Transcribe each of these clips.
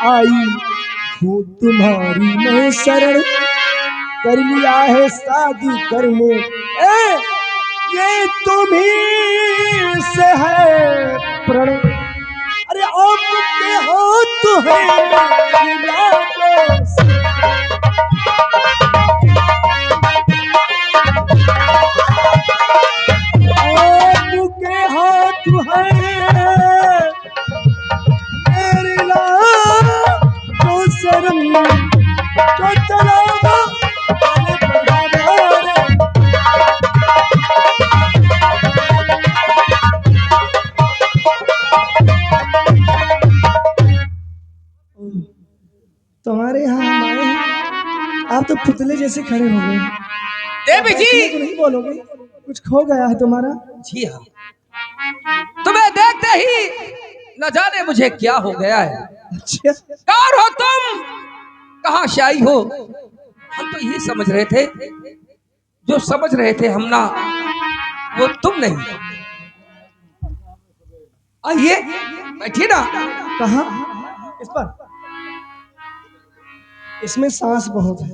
आई हूँ तुम्हारी मैं शरण, कर लिया है शादी करने ये तुम्ही से है प्रण। अरे आपके हाथ है गुलाबों से, आपके हाथ है मेरी लाखों शरण, जो चलावा मैंने बढ़ावा रे। तुम्हारे यहाँ हम आए हैं, आप तो पुतले जैसे खड़े हो गए। देवी जी तो नहीं बोलोगे, कुछ खो गया है तुम्हारा? जी हाँ, तुम्हें देखते ही न जाने मुझे क्या हो गया है। अच्छा, कौन हो तुम, कहाँ से आई हो? हम तो ये समझ रहे थे, जो समझ रहे थे हम ना, वो तुम नहीं। आइए बैठिए ना। कहाँ? इस पर, इसमें सांस बहुत है।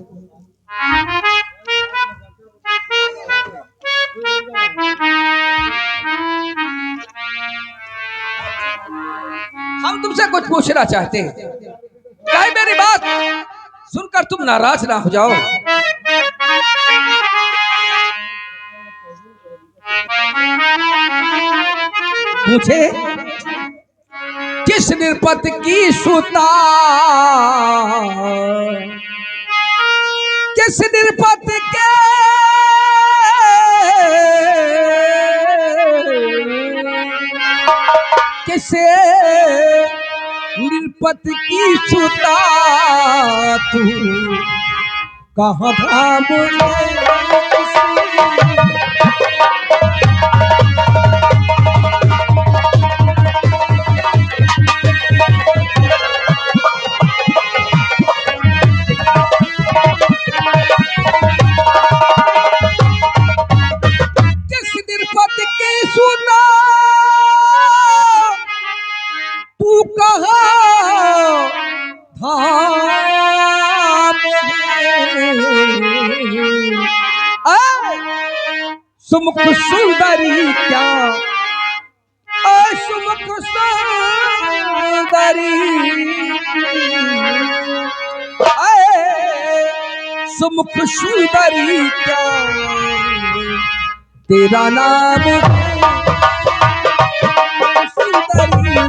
हम तुमसे कुछ पूछना चाहते हैं, कहीं मेरी बात सुनकर तुम नाराज ना हो जाओ। पूछे किस निरपत की सुता, किस निरपत के किसे निरपत की सुता, तू कहाँ था मुझे किस निरपत की सुता, तू कहाँ था सुमुख सुंदरी क्या, सुमुख सुंदरी, सुमुख सुंदरी क्या, तेरा नाम सुंदरी क्या।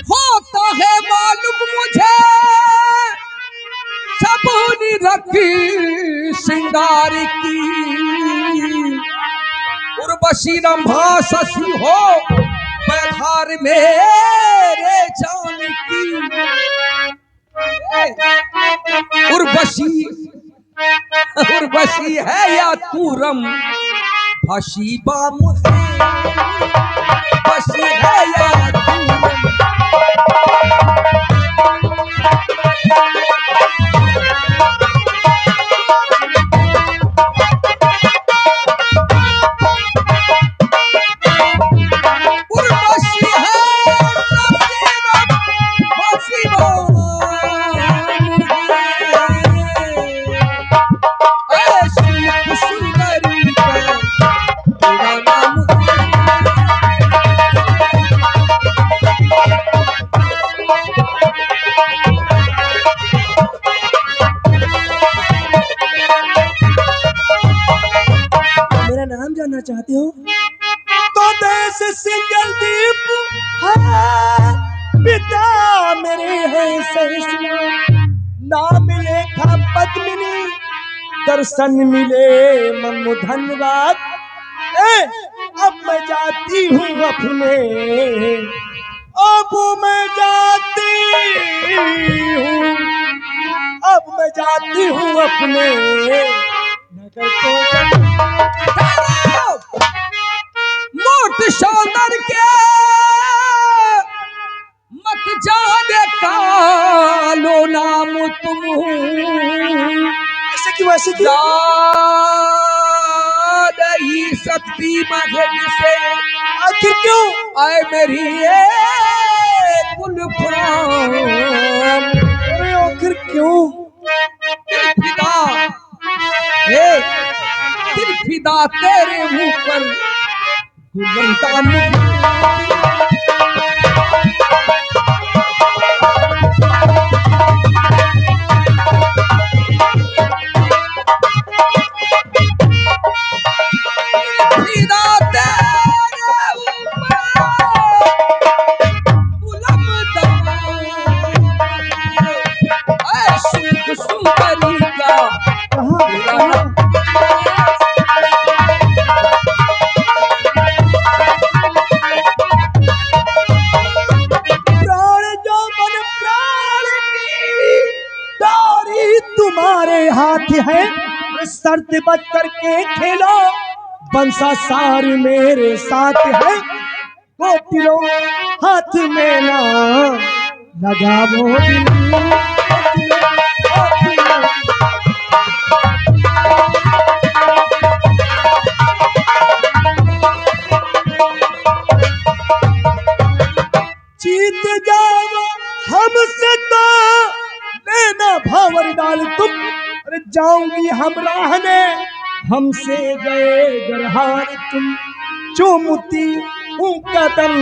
होता है मालूम मुझे सबूरी रखी सिंगार की, उर्वशी रंभा शशि हो बैधार मेरे जान की। उर्वशी उर्वशी है या तूरम भसी बाम है, बसी है या तूरम। उर्वशी है नसीरम बसी बाम है, सुमुख सुंदरी का तेरा नाम मेरा नाम जानना चाहते हो तो देश सिंगल दीप है, पिता मेरे हैं सहिष्णु, नाम लेखा पद्मिनी, दर्शन मिले मन धन्यवाद। अब मैं जाती हूँ अपने, अब मैं जाती हूँ, अब मैं जाती हूँ अपने नगर को। मोट सौंदर्य के मत जाने कालो नाम तुम की? जा नहीं सकती मुझे से, आखिर क्यों? आए मेरी ये गुलफाम, अरे आखिर क्यों? दिल फिदा, हे दिल फिदा तेरे ऊपर, गुलंता मुझे। फिदा तेरे ऊपर, गुलंता मुझे। ऐ सुख सुंदरी का कहाँ तेरा कहाँ? रंग। प्राण जो मन प्राण की तारी तुम्हारे हाथ है, शर्त बच करके खेलो, बंसा सार मेरे साथ है, वो पिलो हाथ में ना लगावो दिल, हाथ में। जीत जाओ हमसे तो लेना भावर डाल तुम, अरे जाऊंगी हम राहने हमसे गए गरहार तुम, चूमती हूँ कदम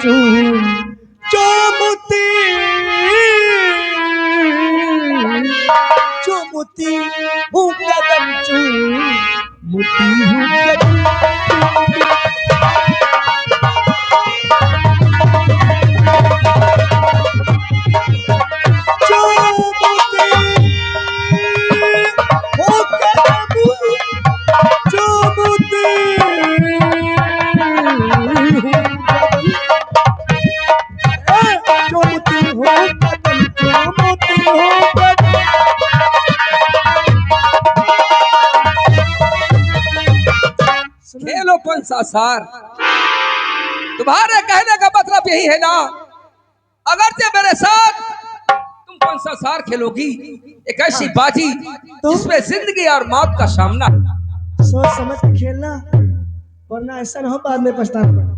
चूम, चूमती चूमती हूँ कदम चूमती हूँ कदम। चूमती हूँ कदम चूमती हूँ कदम, चूमती हूँ कदम चूमती हूँ कदम। खेलो पंसा सार, तुम्हारे कहने का मतलब यही है ना, अगर से मेरे साथ तुम पंसा सार खेलोगी, एक ऐसी बाजी जिसमें जिंदगी और मौत का सामना। सोच समझ के खेलना, वरना ऐसा ना हो बाद में पछताना पड़े।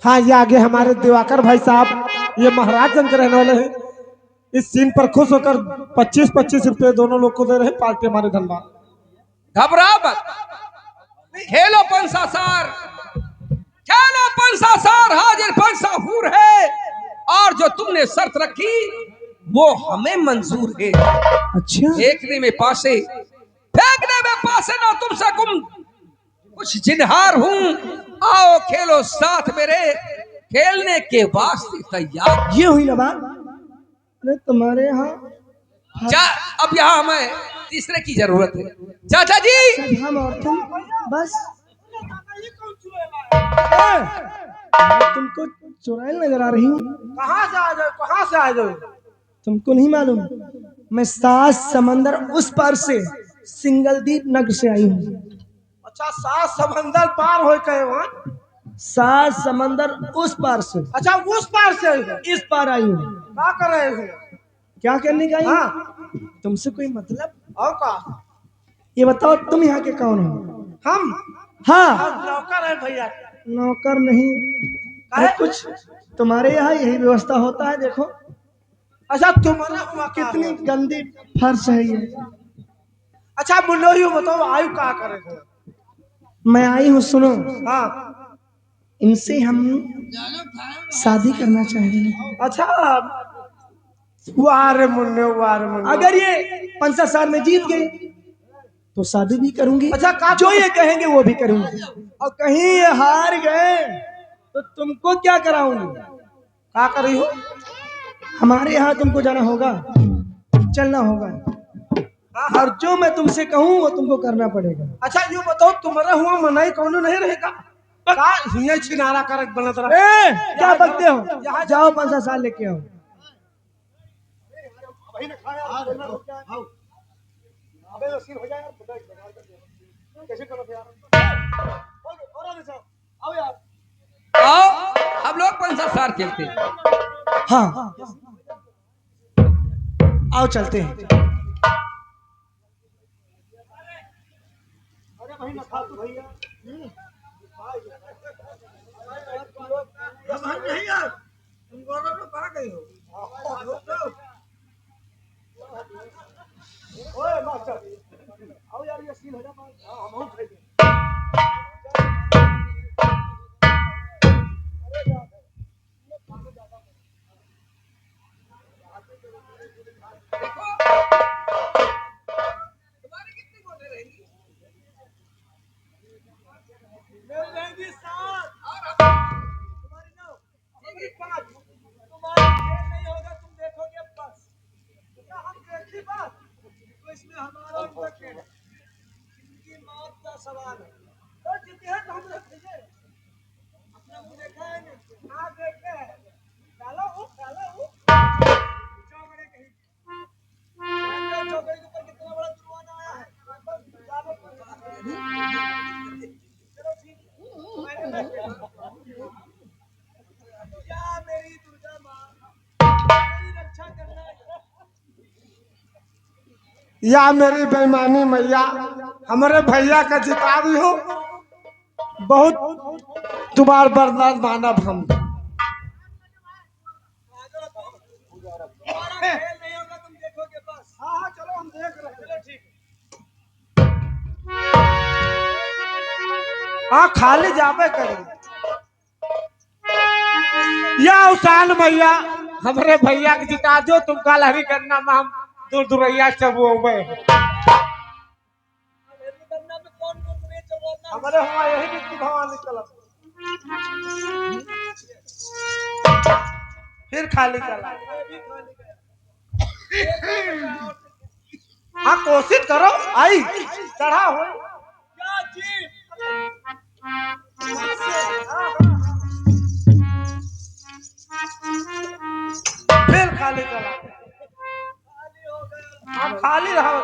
हाँ, ये आगे हमारे दिवाकर भाई साहब, ये महाराजगंज के रहने वाले हैं। इस सीन पर खुश होकर 25-25 रुपए दोनों लोग को दे रहे हैं। पार्टी हमारे धनबाद। घबरा मत, खेलो पंसा सार, खेलो पंसा सार, हाजिर पंसा हूर है, और जो तुमने शर्त रखी वो हमें मंजूर है। अच्छा फेंकने में पासे, फेंकने में पासे ना तुमसे गुम कुछ जिन्हार हूं, आओ खेलो साथ मेरे, खेलने के वास्ते तैयार। ये हुई ना बात। अरे तुम्हारे यहाँ चा, अब यहाँ हमें तीसरे की जरूरत है। चाचा जी, सब हम और तुम बस। मैं तुमको चुड़ैल नजर आ रही हूँ। कहाँ से आ जाओ, कहाँ से आ जाओ? तुमको नहीं मालूम, मैं 7 समंदर उस पार से सिंगलदीप नगर से आई हूँ। अच्छा, 7 समंदर पार हो गए वहाँ। 7 समंदर उस पार से अच्छा, उस पार से इस पार आई हूँ। क्या कर रहे हो? क्या करने का आई हूँ? हाँ, तुमसे कोई मतलब? और का? ये बताओ तुम यहाँ के कौन हो? हम हाँ, नौकर है भैया। नौकर नहीं। अरे कुछ तुम्हारे यहाँ यही व्यवस्था होता है, देखो अच्छा, तुम्हारा हुआ कितनी गंदी फर्श है ये। अच्छा, बोलो ही बताओ, आयु क्या करेगा? मैं आई हूँ, सुनो, हाँ, इनसे हम शादी करना चाहेंगे। अच्छा, वारे मुन्ने, वारे मुन्ने। अगर ये 5 साल में जीत गए तो शादी भी करूंगी, अच्छा, का जो ये कहेंगे वो भी करूंगी, और कहीं ये हार गए तो तुमको क्या कराऊंगी? क्या कर रही हो? हमारे यहाँ तुमको जाना होगा, चलना होगा, और जो मैं तुमसे कहूँ वो तुमको करना पड़ेगा। अच्छा, ये बताओ, तुम्हारा हुआ मनाई कौन नहीं रहेगा? का हिया छिनारा कर बनत रहा? ए, क्या बकते हो? जाओ 5 साल लेके आओ। आओ हम लोग पंसा सार खेलते हैं। हाँ, आओ चलते हैं। न था तो भैया नहीं यार तुम दोनों तो कहाँ गई हो ओए मास्टर आओ यार ये सीन हो जा हम खाएंगे तुम्हारी कितनी बोले रहेंगी मेरी रहेंगी साथ और तुम्हारी नौ तुम्हारी पाँच तुम्हारा खेल नहीं होगा तुम देखोगे बस क्या हम देखी बात तो इसमें हमारा उनका खेल है जिनकी मौत का सवाल है तो जीते हैं तो हम रखेंगे अपना मुंह देखा है नहीं हाँ देखे हैं डालो चौकड़े कहीं चौकड़े के ऊपर कितना बड़ा जुर्माना आया है चलो ठीक या मेरी दुर्गा माँ मेरी रक्षा करना या मेरी बेईमानी मैया हमारे भैया का जिता दी हो बहुत तुम्हार बर्दाश्त मानव हम हमारा खेल नहीं होगा तुम देखोगे बस हाँ चलो हम देख रहे हैं चलो ठीक हाँ खाली जावे करेंगे या उसान भैया हमारे भैया के जिता दो तुम कालहरी करना में हम दूर दूरैया सब वो करना में कौन तुम्हें चलवाना हमारे हुआ यही भी भवानी चला फिर खाली चला हाँ कोशिश करो आई चढ़ा हो क्या चीज फिर खाली चला खाली हो गया हाँ खाली रहो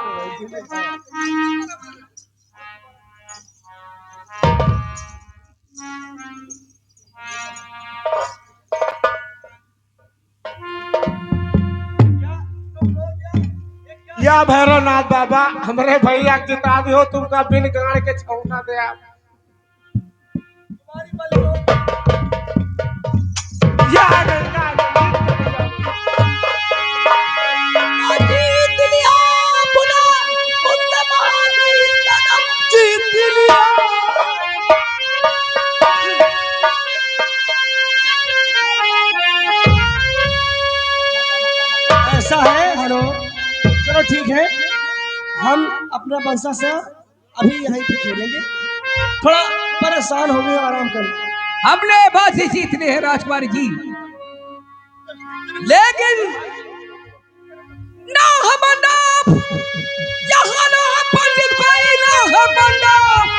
क्या तुम लोग क्या या भैरवनाथ बाबा हमारे भैया के जिता दियो तुमका बिन गाड़ के छौना दे आप तुम्हारी बल हो या गंगा जीत लिया पुनः मुस्तफादी सनम जीत लिया ऐसा है हेलो चलो ठीक है हम अपना बंसा से अभी यहीं पे खेलेंगे थोड़ा परेशान हो गए आराम करें हमने बाजी जीत ली है राजकुमारी जी लेकिन ना हम मंडप यहाँ ना है पंडित भाई ना है मंडप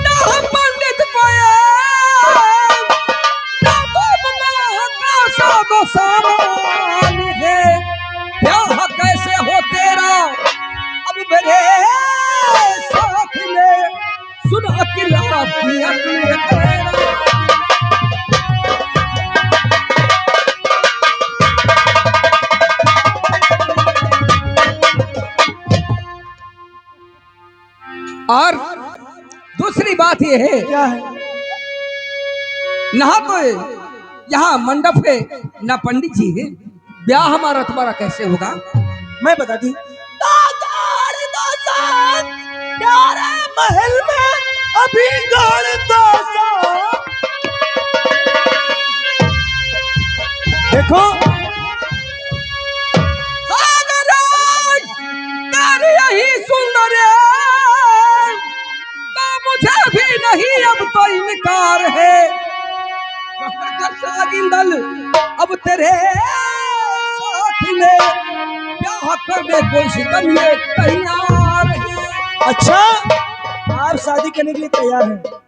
ना है पंडित भाई ना बाप माँ का सब सामान है ब्याह कैसे हो तेरा अब मेरे साथ में सुन अकेला की अकेले तेरा और दूसरी बात यह है क्या है ना तो यहाँ मंडप है ना पंडित जी है ब्याह हमारा तुम्हारा कैसे होगा मैं बता दी प्यारे महल में अभी देखो तेरी यही सुंदर तो मुझे भी नहीं अब तो इनकार है सागिंदल अब तेरे साथ में ब्याह करने को सितम ये तैयार है अच्छा आप शादी करने के लिए तैयार हैं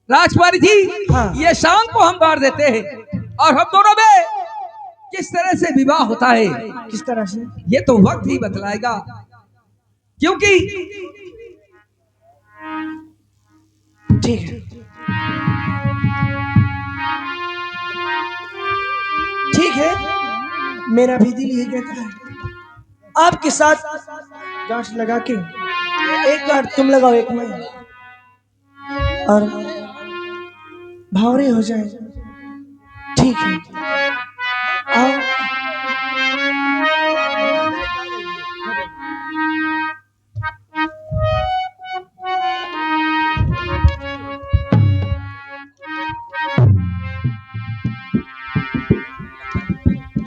राजकुमारी जी हाँ। ये शाम को हम बांट देते हैं और हम दोनों में किस तरह से विवाह होता है किस तरह से ये तो वक्त ही बतलाएगा क्योंकि ठीक है ठीक है मेरा भी दिल यही कहता है आपके साथ गांठ लगा के एक गांठ तुम लगाओ एक मैं, और भावरे हो जाए। ठीक है, आओ।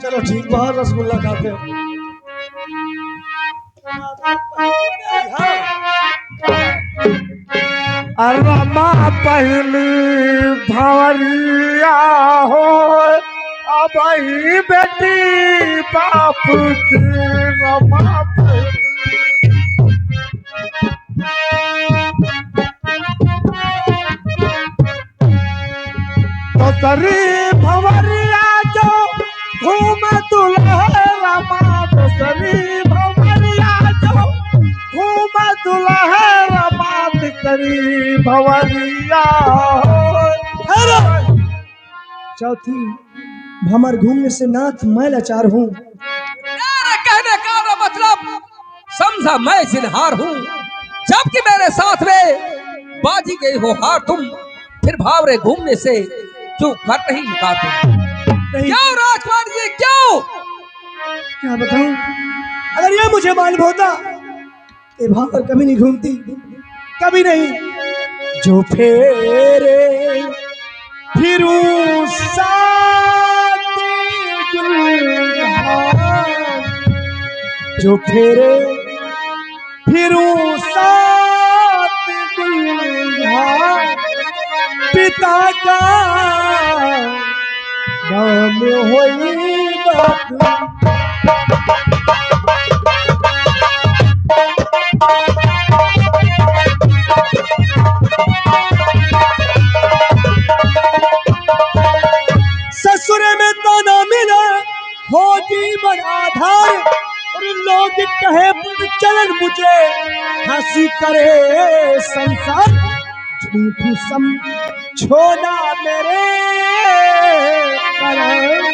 चलो ठीक, बहुत रसगुल्ला खाते हैं। रमा पहली भवरिया हो, अब ही बेटी बाप की रमा पहली। तो सरी भवरिया जो घूम दुल्हा रमा, तो सरी भवरिया जो घूम दुल्हा रमा, करी भवरिया हो। चौथी, भमर घूमने से नाथ मैं लाचार हूँ। तेरे कहने का ना मतलब समझा मैं जिनहार हूँ, जबकि मेरे साथ में बाजी गई हो हार तुम, फिर भावरे घूमने से क्यों कर नहीं इनकार तुम? नहीं, क्यों राजकुमार जी क्यों? क्या बताऊं, अगर ये मुझे मालूम होता कि भावर कभी नहीं घूमती, कभी नहीं। जो फेरे फिरूं साथ दुल्हा, जो फेरे फिरूं साथ दुल्हा, पिता का नाम होई। ससुर में ताना मिला हो जीवन आधार, और लोग कहे पर चलन मुझे हंसी करे संसार। झूठ समझोना मेरे कारण,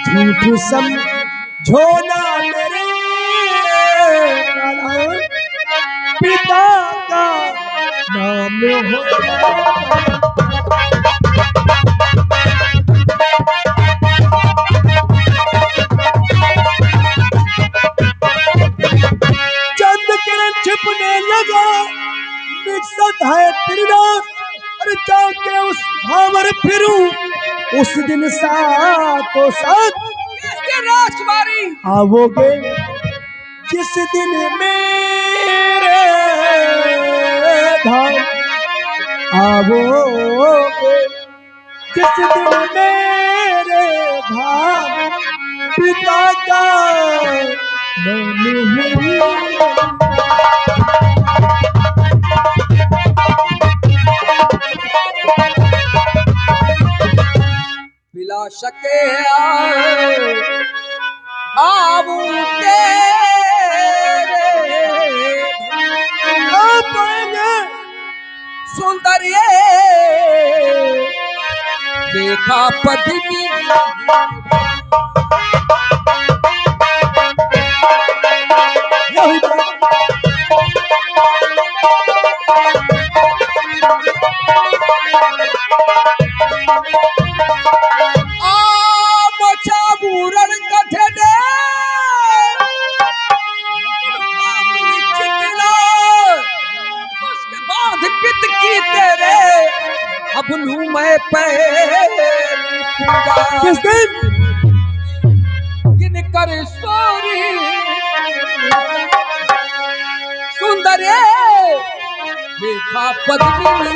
झूठ समझोना मेरे कारण, पिता का नाम हो। चंद किरण छिपने लगा, निकसत है त्रिनाश, अरे जाके उस भावर फिरूं उस दिन साथों साथ। राजकुमारी आओगे जिस दिन मेरे धाम, आओगे जिस दिन मेरे धाम, पिता का नाम है। बिला शके आबू सुंदरिये देखा पद्मी अब लूं मैं पैर किस दिन गिन कर सोरी सुंदर देखा पद्मिनी